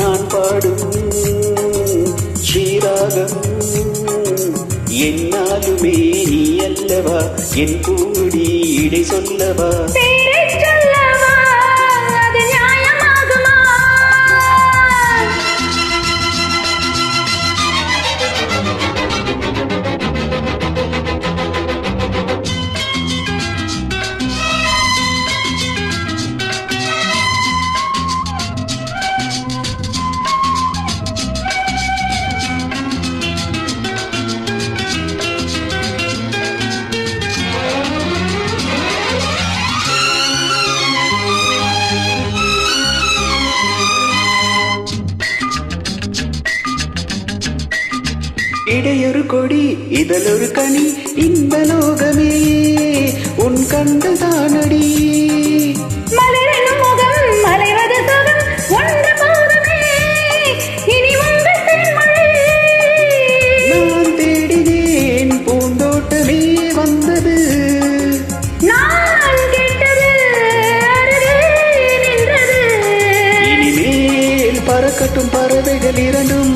நான் பாடும் ஸ்ரீராகம் என்னாலுமே நீ அல்லவா என் பூடி இடை சொல்லவா இடையொரு கொடி இதழொரு கனி இந்த லோகமே உன் கண்கள் தானடி மலரனும் முகம் மலைவது சுகம் ஒன்று போதுமே இனி உங்கள் தேன்மழை நான் தேடினேன் பூந்தோட்டமே வந்தது நான் கேட்டது அருகே நின்றது இனிமேல் பறக்கட்டும் பறவைகள் இரண்டும்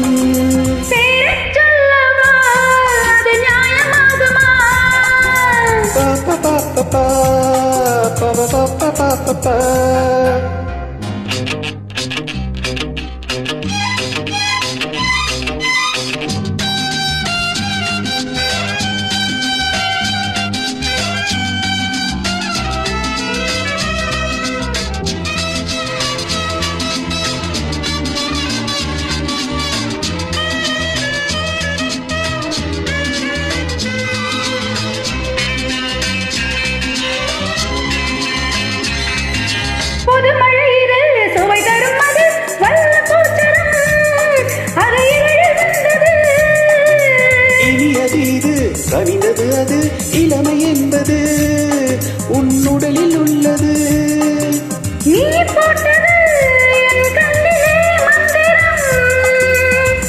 கனிந்தது அது இளமை என்பது உன்னுடலில் உள்ளது நீ போட்டது என் கண்ணிலே மந்திரம்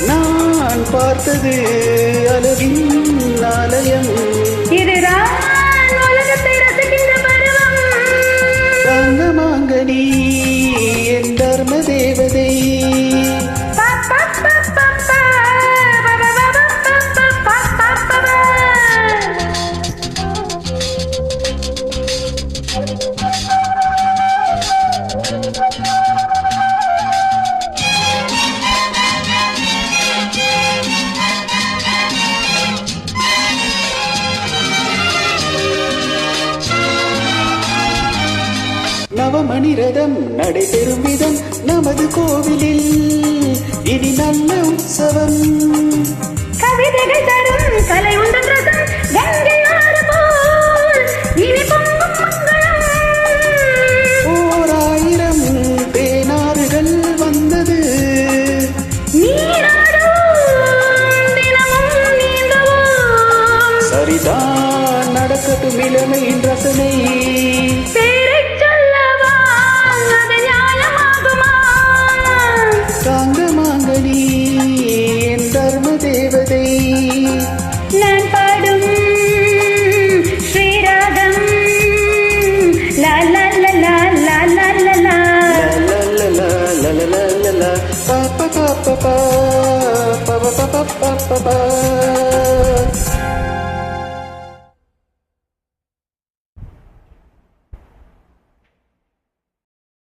நான் பார்த்தது அழகின் ஆலயம் இதுதான் உலகத்தை ரசிக்கின்ற பருவம் தங்கமாங்கனி என் தர்ம தேவதை நவமணி ரதம் நடைபெறும் விதம் நமது கோவிலில் இனி நல்ல உற்சவம் கவிதைகள் தரும் கலை